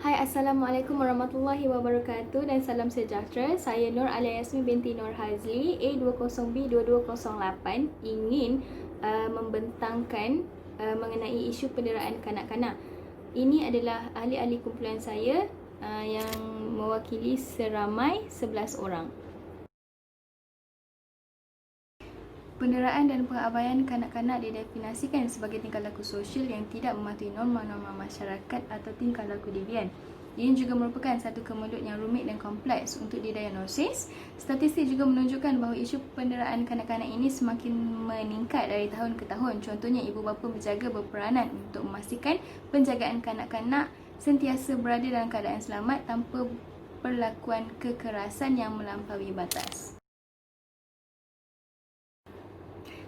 Hai, Assalamualaikum warahmatullahi wabarakatuh dan salam sejahtera. Saya Nur Alia Yasmin binti Nur Hazli, A20B2208 ingin membentangkan mengenai isu penderaan kanak-kanak. Ini adalah ahli-ahli kumpulan saya yang mewakili seramai 11 orang. Penderaan dan pengabaian kanak-kanak didefinisikan sebagai tingkah laku sosial yang tidak mematuhi norma-norma masyarakat atau tingkah laku devian. Ini juga merupakan satu kemelut yang rumit dan kompleks untuk didiagnosis. Statistik juga menunjukkan bahawa isu penderaan kanak-kanak ini semakin meningkat dari tahun ke tahun. Contohnya, ibu bapa berjaga berperanan untuk memastikan penjagaan kanak-kanak sentiasa berada dalam keadaan selamat tanpa perlakuan kekerasan yang melampaui batas.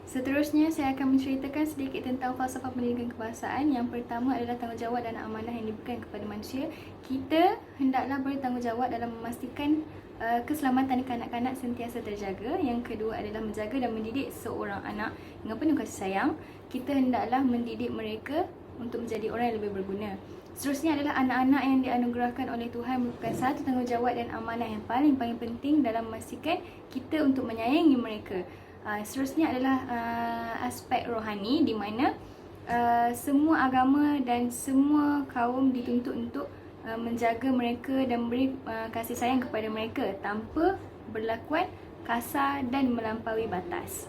Seterusnya, saya akan menceritakan sedikit tentang falsafah pendidikan kebangsaan. Yang pertama adalah tanggungjawab dan amanah yang diberikan kepada manusia. Kita hendaklah bertanggungjawab dalam memastikan keselamatan kanak-kanak sentiasa terjaga. Yang kedua adalah menjaga dan mendidik seorang anak dengan penuh kasih sayang. Kita hendaklah mendidik mereka untuk menjadi orang yang lebih berguna. Seterusnya adalah anak-anak yang dianugerahkan oleh Tuhan merupakan satu tanggungjawab dan amanah yang paling penting dalam memastikan kita untuk menyayangi mereka. Seterusnya adalah aspek rohani, di mana semua agama dan semua kaum dituntut untuk menjaga mereka dan beri kasih sayang kepada mereka tanpa berlakuan kasar dan melampaui batas.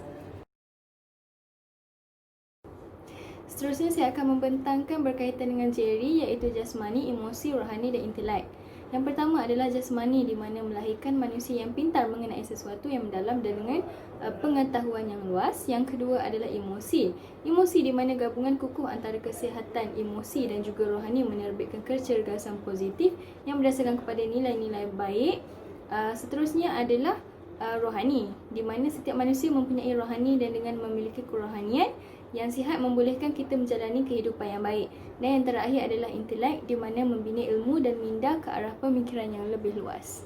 Seterusnya, saya akan membentangkan berkaitan dengan teori, iaitu jasmani, emosi, rohani dan intelek. Yang pertama adalah jasmani, di mana melahirkan manusia yang pintar mengenai sesuatu yang mendalam dan dengan pengetahuan yang luas. Yang kedua adalah emosi. Emosi di mana gabungan kukuh antara kesihatan emosi dan juga rohani menerbitkan kecergasan positif yang berdasarkan kepada nilai-nilai baik. Seterusnya adalah rohani, di mana setiap manusia mempunyai rohani dan dengan memiliki kerohanian yang sihat membolehkan kita menjalani kehidupan yang baik. Dan yang terakhir adalah intelek, di mana membina ilmu dan minda ke arah pemikiran yang lebih luas.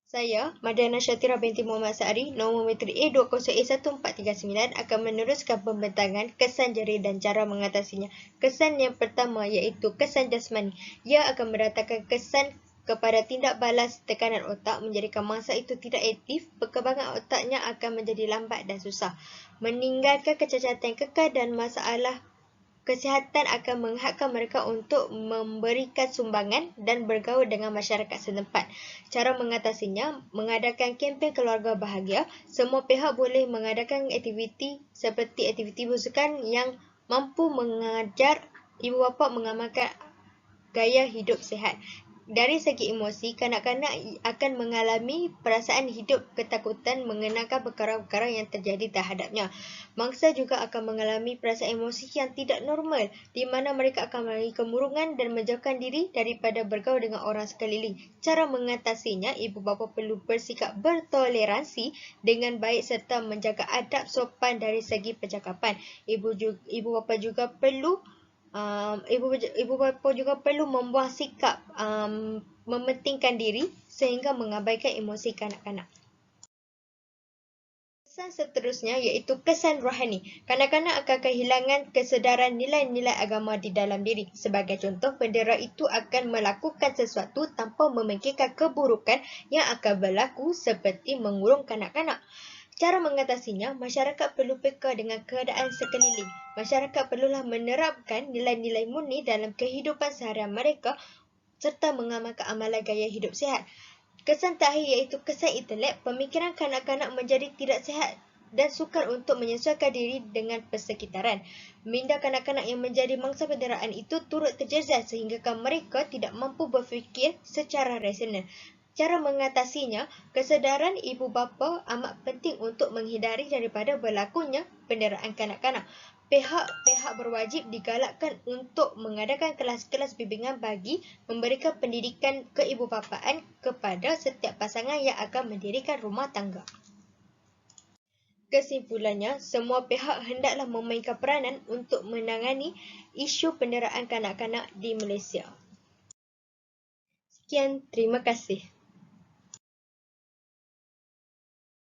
Saya, Madana Syatira binti Muhammad Sa'ari, nombor metri A20A1439 akan meneruskan pembentangan kesan jari dan cara mengatasinya. Kesan yang pertama iaitu kesan jasmani. Ia akan mendatangkan kesan kepada tindak balas tekanan otak, menjadikan mangsa itu tidak aktif, perkembangan otaknya akan menjadi lambat dan susah. Meninggalkan kecacatan kekal dan masalah kesihatan akan menghadkan mereka untuk memberikan sumbangan dan bergaul dengan masyarakat setempat. Cara mengatasinya, mengadakan kempen keluarga bahagia. Semua pihak boleh mengadakan aktiviti seperti aktiviti bersukan yang mampu mengajar ibu bapa mengamalkan gaya hidup sihat. Dari segi emosi, kanak-kanak akan mengalami perasaan hidup ketakutan mengenalkan perkara-perkara yang terjadi terhadapnya. Mangsa juga akan mengalami perasaan emosi yang tidak normal, di mana mereka akan mengalami kemurungan dan menjauhkan diri daripada bergaul dengan orang sekeliling. Cara mengatasinya, ibu bapa perlu bersikap bertoleransi dengan baik serta menjaga adab sopan dari segi percakapan. Ibu bapa juga perlu membuang sikap mementingkan diri sehingga mengabaikan emosi kanak-kanak. Kesan seterusnya iaitu kesan rohani. Kanak-kanak akan kehilangan kesedaran nilai-nilai agama di dalam diri. Sebagai contoh, pendera itu akan melakukan sesuatu tanpa memikirkan keburukan yang akan berlaku seperti mengurung kanak-kanak. Cara mengatasinya, masyarakat perlu peka dengan keadaan sekeliling. Masyarakat perlulah menerapkan nilai-nilai murni dalam kehidupan seharian mereka serta mengamalkan amalan gaya hidup sihat. Kesan terakhir iaitu kesan intelek. Pemikiran kanak-kanak menjadi tidak sihat dan sukar untuk menyesuaikan diri dengan persekitaran. Minda kanak-kanak yang menjadi mangsa penderaan itu turut terjejas sehingga mereka tidak mampu berfikir secara rasional. Cara mengatasinya, kesedaran ibu bapa amat penting untuk menghindari daripada berlakunya penderaan kanak-kanak. Pihak-pihak berwajib digalakkan untuk mengadakan kelas-kelas bimbingan bagi memberikan pendidikan keibubapaan kepada setiap pasangan yang akan mendirikan rumah tangga. Kesimpulannya, semua pihak hendaklah memainkan peranan untuk menangani isu penderaan kanak-kanak di Malaysia. Sekian, terima kasih.